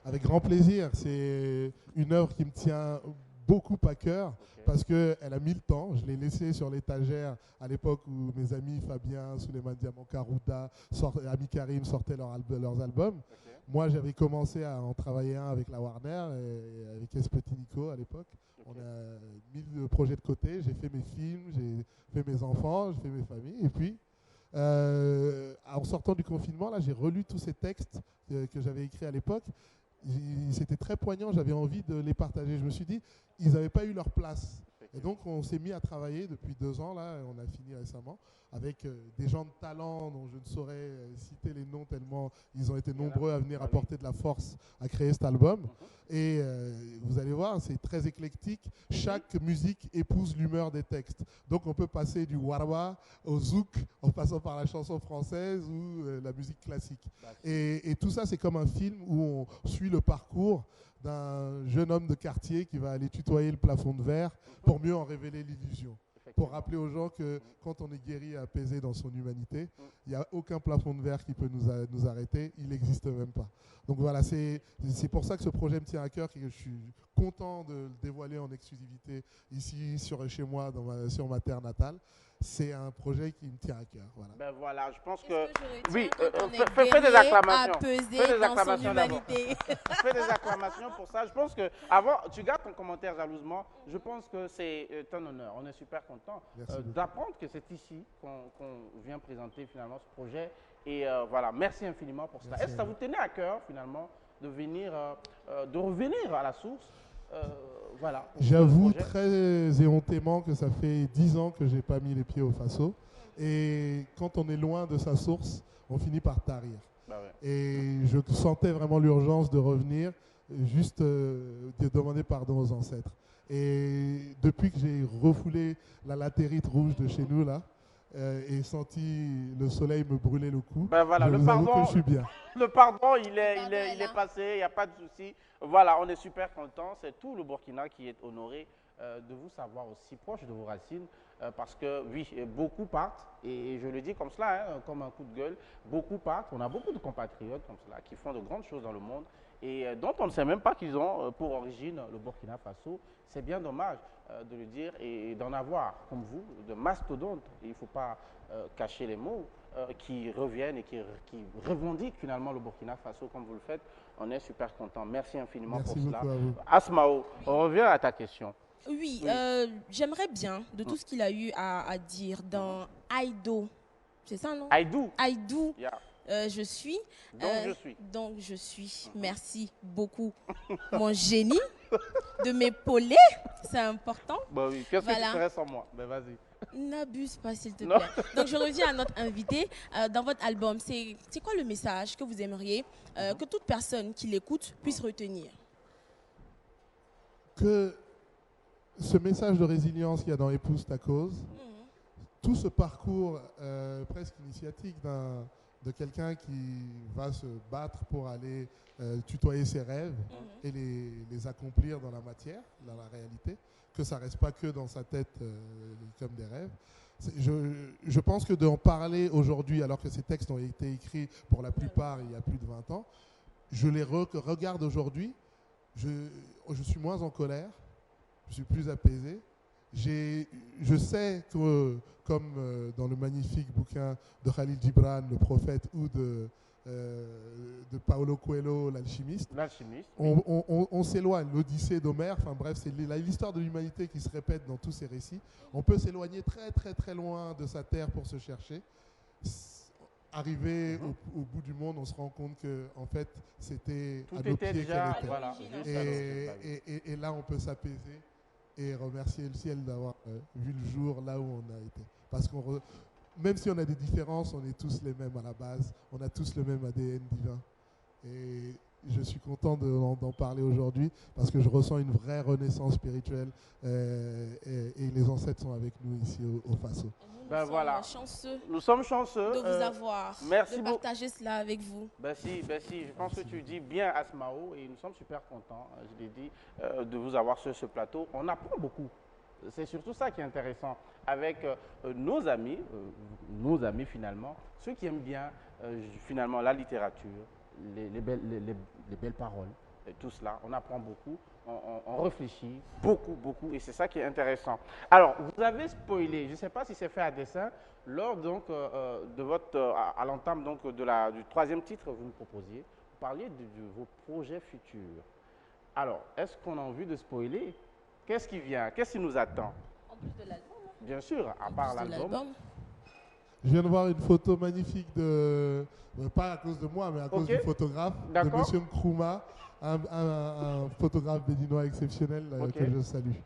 Avec grand plaisir. C'est une œuvre qui me tient beaucoup à cœur parce qu'elle a mis le temps. Je l'ai laissée sur l'étagère à l'époque où mes amis Fabien, Souleymane Diamant, Karouda, Ami Karim sortaient leurs albums. Moi, j'avais commencé à en travailler un avec la Warner et avec Espeti Nico à l'époque. On a mis le projet de côté. J'ai fait mes films, j'ai fait mes enfants, j'ai fait mes familles. Et puis, en sortant du confinement, là, j'ai relu tous ces textes que j'avais écrits à l'époque. C'était très poignant, j'avais envie de les partager. Je me suis dit, ils n'avaient pas eu leur place. Et donc, on s'est mis à travailler depuis 2 ans, là, on a fini récemment, avec des gens de talent dont je ne saurais citer les noms tellement ils ont été nombreux à venir apporter de la force à créer cet album. Et vous allez voir, c'est très éclectique. Chaque musique épouse l'humeur des textes. Donc, on peut passer du warwa au zouk, en passant par la chanson française ou la musique classique. Et tout ça, c'est comme un film où on suit le parcours d'un jeune homme de quartier qui va aller tutoyer le plafond de verre pour mieux en révéler l'illusion. Pour rappeler aux gens que quand on est guéri et apaisé dans son humanité, il n'y a aucun plafond de verre qui peut nous arrêter, il n'existe même pas. Donc voilà, c'est pour ça que ce projet me tient à cœur et que je suis content de le dévoiler en exclusivité ici chez moi, sur ma terre natale. C'est un projet qui me tient à cœur. Voilà. Ben voilà, je pense que... Oui, fais des acclamations. Fais des acclamations d'abord. Fais des acclamations pour ça. Je pense que, avant, tu gardes ton commentaire jalousement. Je pense que c'est un honneur. On est super content d'apprendre que c'est ici qu'on vient présenter finalement ce projet. Et voilà, merci infiniment pour ça. Est-ce que ça vous tenait à cœur finalement de revenir à la source? Voilà. J'avoue très éhontément que ça fait 10 ans que je n'ai pas mis les pieds au Faso. Et quand on est loin de sa source, on finit par tarir. Bah ouais. Et je sentais vraiment l'urgence de revenir, juste de demander pardon aux ancêtres. Et depuis que j'ai refoulé la latérite rouge de chez nous, là, et senti le soleil me brûler le cou, ben voilà, je vous avoue que je suis bien. Le pardon, il est passé, il n'y a pas de souci. Voilà, on est super content. C'est tout le Burkina qui est honoré de vous savoir aussi proche de vos racines. Parce que oui, beaucoup partent, et je le dis comme cela, hein, comme un coup de gueule, beaucoup partent. On a beaucoup de compatriotes comme cela qui font de grandes choses dans le monde et dont on ne sait même pas qu'ils ont pour origine le Burkina Faso. C'est bien dommage de le dire et d'en avoir, comme vous, de mastodontes. Il ne faut pas cacher les mots qui reviennent et qui revendiquent finalement le Burkina Faso comme vous le faites. On est super content. Merci infiniment pour cela. Asmao, on revient à ta question. Oui, j'aimerais bien, de tout ce qu'il a eu à dire dans Aïdo, c'est ça, non? Aïdou. Aïdou, Yeah. je suis. Donc je suis. Donc je suis. Merci beaucoup, mon génie, de m'épauler, c'est important. Bah oui, qu'est-ce que tu ferais sans moi? Ben vas-y. N'abuse pas, s'il te plaît. Donc, je reviens à notre invité. Dans votre album, c'est quoi le message que vous aimeriez que toute personne qui l'écoute puisse retenir? Que ce message de résilience qu'il y a dans Épouse ta cause, tout ce parcours presque initiatique de quelqu'un qui va se battre pour aller tutoyer ses rêves et les accomplir dans la matière, dans la réalité, que ça ne reste pas que dans sa tête comme des rêves. Je pense que d'en parler aujourd'hui, alors que ces textes ont été écrits pour la plupart il y a plus de 20 ans, je les regarde aujourd'hui, je suis moins en colère, je suis plus apaisé. Je sais que, comme dans le magnifique bouquin de Khalil Gibran, le prophète, ou de Paulo Coelho, l'alchimiste, on s'éloigne, l'Odyssée d'Homère, enfin bref, c'est l'histoire de l'humanité qui se répète dans tous ces récits. On peut s'éloigner très très très loin de sa terre pour se chercher. Arrivé au bout du monde, on se rend compte que en fait, c'était à nos pieds qu'elle était. Voilà, et là, on peut s'apaiser et remercier le ciel d'avoir vu le jour là où on a été. Parce qu'on même si on a des différences, on est tous les mêmes à la base. On a tous le même ADN divin. Et je suis content d'en parler aujourd'hui parce que je ressens une vraie renaissance spirituelle et les ancêtres sont avec nous ici au Faso. Nous sommes chanceux. Nous sommes chanceux de vous avoir, merci de partager cela avec vous. Ben si, je pense que tu dis bien Asmao et nous sommes super contents, je l'ai dit, de vous avoir sur ce plateau. On apprend beaucoup. C'est surtout ça qui est intéressant avec nos amis finalement, ceux qui aiment bien finalement la littérature, les belles paroles, et tout cela. On apprend beaucoup, on réfléchit beaucoup, et c'est ça qui est intéressant. Alors, vous avez spoilé, je ne sais pas si c'est fait à dessein, lors donc de votre, à l'entame donc du troisième titre que vous nous proposiez, vous parliez de vos projets futurs. Alors, est-ce qu'on a envie de spoiler? Qu'est-ce qui vient? Qu'est-ce qui nous attend? En plus de l'album. Bien sûr, à part l'album. Je viens de voir une photo magnifique de, pas à cause de moi, mais à cause du photographe, de M. Nkrumah, un photographe béninois exceptionnel que je salue.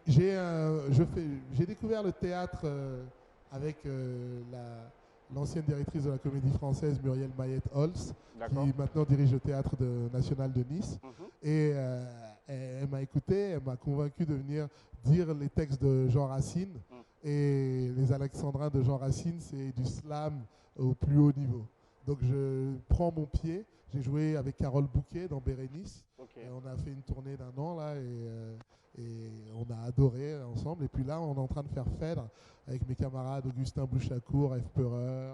J'ai découvert le théâtre avec l'ancienne directrice de la Comédie Française, Muriel Mayette-Holz, qui maintenant dirige le Théâtre national de Nice. Et elle m'a écouté, elle m'a convaincu de venir dire les textes de Jean Racine. Et les Alexandrins de Jean Racine, c'est du slam au plus haut niveau. Donc je prends mon pied. J'ai joué avec Carole Bouquet dans Bérénice. Et on a fait une tournée d'1 an là, et on a adoré ensemble. Et puis là, on est en train de faire Phèdre avec mes camarades Augustin Bouchacourt, F. Peurer.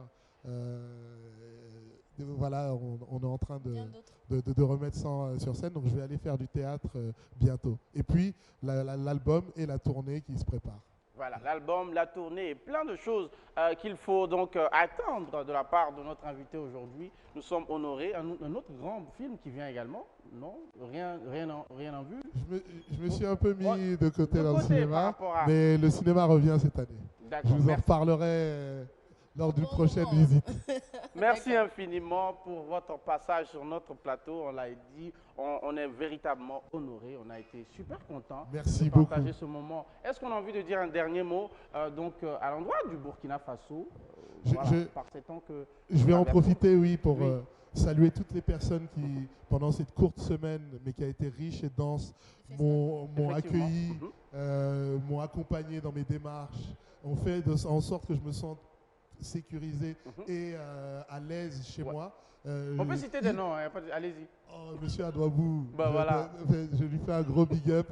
Voilà, on est en train de remettre ça sur scène. Donc je vais aller faire du théâtre bientôt. Et puis l'album et la tournée qui se préparent. Voilà, l'album, la tournée, plein de choses qu'il faut donc attendre de la part de notre invité aujourd'hui. Nous sommes honorés. Un autre grand film qui vient également, non? Rien en vue? Je me suis un peu mis de côté dans le cinéma, mais le cinéma revient cette année. Je vous en reparlerai lors d'une prochaine visite. Merci infiniment pour votre passage sur notre plateau. On l'a dit, on est véritablement honorés. On a été super contents de partager ce moment. Est-ce qu'on a envie de dire un dernier mot donc, à l'endroit du Burkina Faso par ces temps que je vais en profiter, oui, pour saluer toutes les personnes qui, pendant cette courte semaine, mais qui a été riche et dense, m'ont accueilli, m'ont accompagné dans mes démarches, ont fait en sorte que je me sente sécurisé et à l'aise chez moi. On peut citer des noms, hein, allez-y. Monsieur Adouabou, voilà. je lui fais un gros big up.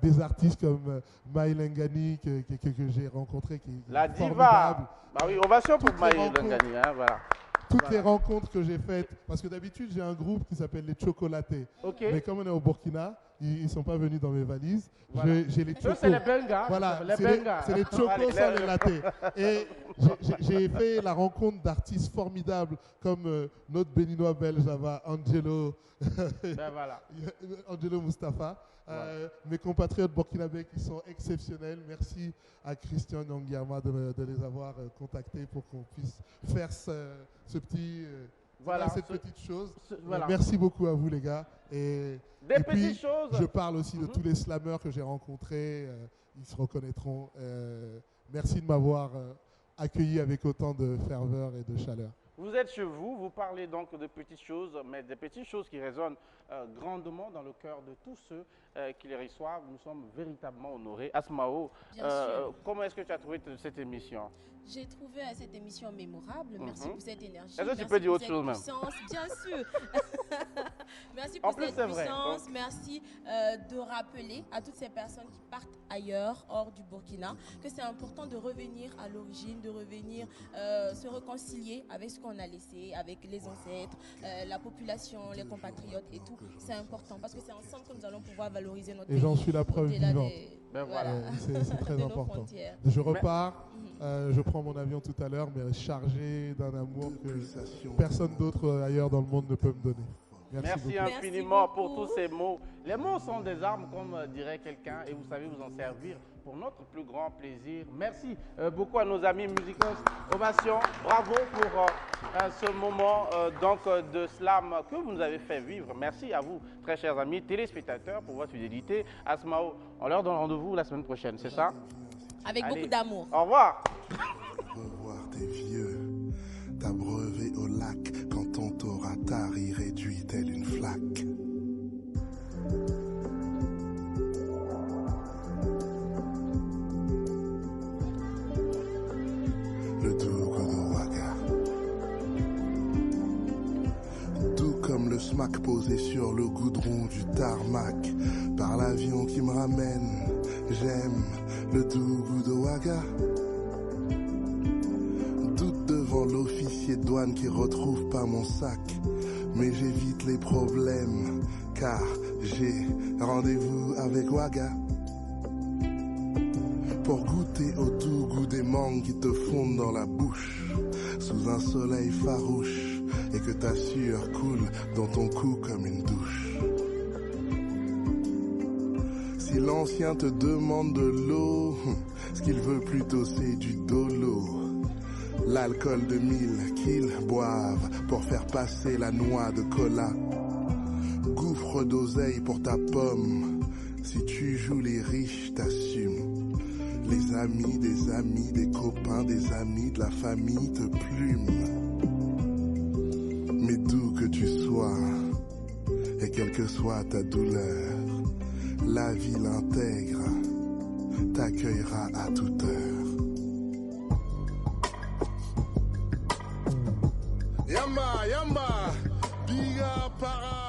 Des artistes comme Maï Lengani que j'ai rencontré, qui est la diva. Formidable. Bah oui, ovation pour Maï Lengani, hein, voilà. Toutes les rencontres que j'ai faites, parce que d'habitude j'ai un groupe qui s'appelle les Chocolatés. Mais comme on est au Burkina, ils ne sont pas venus dans mes valises. Voilà. J'ai les chocos. C'est les bengas. Voilà, c'est les chocos sans les latés. Et j'ai fait la rencontre d'artistes formidables comme notre béninois belge Angelo, Angelo Mustafa. Mes compatriotes burkinabés qui sont exceptionnels. Merci à Christian Nyangiyama de les avoir contactés pour qu'on puisse faire cette petite chose. Merci beaucoup à vous les gars. Et puis, je parle aussi de tous les slammeurs que j'ai rencontrés. Ils se reconnaîtront. Merci de m'avoir accueilli avec autant de ferveur et de chaleur. Vous êtes chez vous, vous parlez donc de petites choses, mais des petites choses qui résonnent grandement dans le cœur de tous ceux qui les reçoivent. Nous sommes véritablement honorés. Asmao, comment est-ce que tu as trouvé cette émission? J'ai trouvé cette émission mémorable. Merci pour cette énergie. Est-ce que tu peux dire autre chose même? Bien sûr. Merci pour cette puissance. Merci de rappeler à toutes ces personnes qui partent ailleurs, hors du Burkina, que c'est important de revenir à l'origine, de revenir se réconcilier avec ce qu'on a laissé, avec les ancêtres, la population, les compatriotes et tout. C'est important parce que c'est ensemble que nous allons pouvoir valoriser notre pays. Et j'en suis la preuve vivante. C'est très important. Je repars. Je prends mon avion tout à l'heure, mais chargé d'un amour que personne d'autre ailleurs dans le monde ne peut me donner. Merci infiniment pour tous ces mots. Les mots sont des armes, comme dirait quelqu'un, et vous savez vous en servir pour notre plus grand plaisir. Merci beaucoup à nos amis musicos. Ovation, bravo pour ce moment de slam que vous nous avez fait vivre. Merci à vous, très chers amis téléspectateurs, pour votre fidélité. Asmao, on leur donne rendez-vous la semaine prochaine, c'est ça? Avec beaucoup d'amour. Au revoir. Revoir tes vieux, t'abreuver au lac quand on t'aura tari réduit telle une flaque. Le Dougou de Ouaga, tout comme le smack posé sur le goudron du tarmac, par l'avion qui me ramène, j'aime le Dougou de Ouaga. Doute devant l'officier policiers de douane qui retrouvent pas mon sac. Mais j'évite les problèmes, car j'ai rendez-vous avec Waga. Pour goûter au doux goût des mangues qui te fondent dans la bouche, sous un soleil farouche, et que ta sueur coule dans ton cou comme une douche. Si l'ancien te demande de l'eau, ce qu'il veut plutôt c'est du dolo. L'alcool de 1000 qu'ils boivent pour faire passer la noix de cola. Gouffre d'oseille pour ta pomme, si tu joues les riches t'assumes. Les amis, des copains, des amis, de la famille te plument. Mais d'où que tu sois, et quelle que soit ta douleur, la vie l'intègre, t'accueillera à toute heure. Yamba, yamba, biga para.